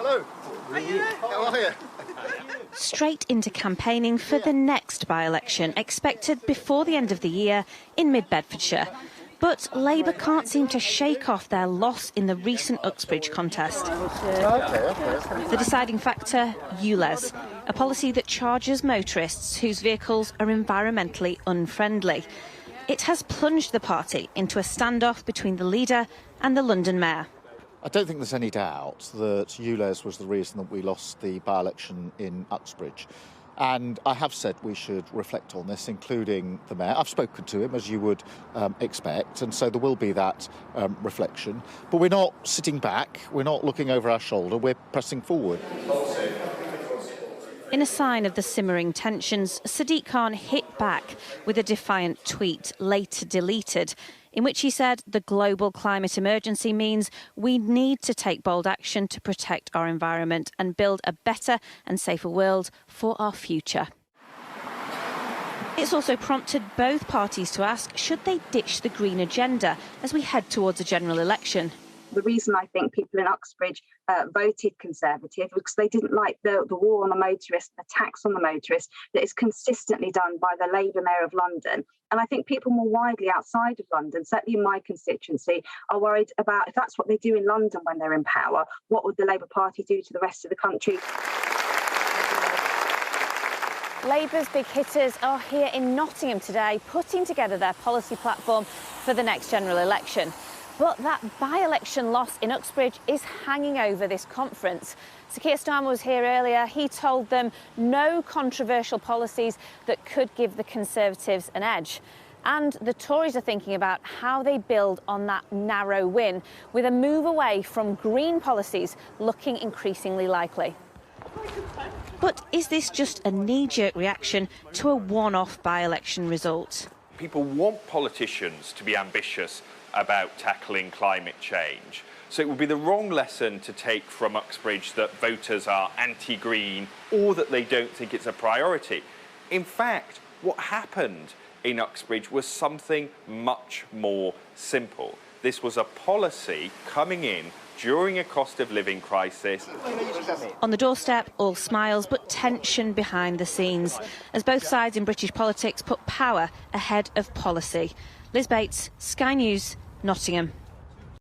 Hello. How are you? Straight into campaigning for the next by-election, expected before the end of the year in mid-Bedfordshire. But Labour can't seem to shake off their loss in the recent Uxbridge contest. The deciding factor, ULEZ, a policy that charges motorists whose vehicles are environmentally unfriendly. It has plunged the party into a standoff between the leader and the London mayor. I don't think there's any doubt that ULEZ was the reason that we lost the by-election in Uxbridge. And I have said we should reflect on this, including the mayor. I've spoken to him, as you would expect, and so there will be that reflection. But we're not sitting back, we're not looking over our shoulder, we're pressing forward. In a sign of the simmering tensions, Sadiq Khan hit back with a defiant tweet, later deleted, in which he said the global climate emergency means we need to take bold action to protect our environment and build a better and safer world for our future. It's also prompted both parties to ask, should they ditch the green agenda as we head towards a general election? The reason I think people in Uxbridge voted Conservative because they didn't like the war on the motorist, the tax on the motorist that is consistently done by the Labour Mayor of London. And I think people more widely outside of London, certainly in my constituency, are worried about if that's what they do in London when they're in power, what would the Labour Party do to the rest of the country? Labour's big hitters are here in Nottingham today, putting together their policy platform for the next general election. But that by-election loss in Uxbridge is hanging over this conference. So Keir Starmer was here earlier. He told them no controversial policies that could give the Conservatives an edge. And the Tories are thinking about how they build on that narrow win, with a move away from green policies looking increasingly likely. But is this just a knee-jerk reaction to a one-off by-election result? People want politicians to be ambitious about tackling climate change. So it would be the wrong lesson to take from Uxbridge that voters are anti-green or that they don't think it's a priority. In fact, what happened in Uxbridge was something much more simple. This was a policy coming in during a cost of living crisis. On the doorstep, all smiles, but tension behind the scenes, as both sides in British politics put power ahead of policy. Liz Bates, Sky News, Nottingham.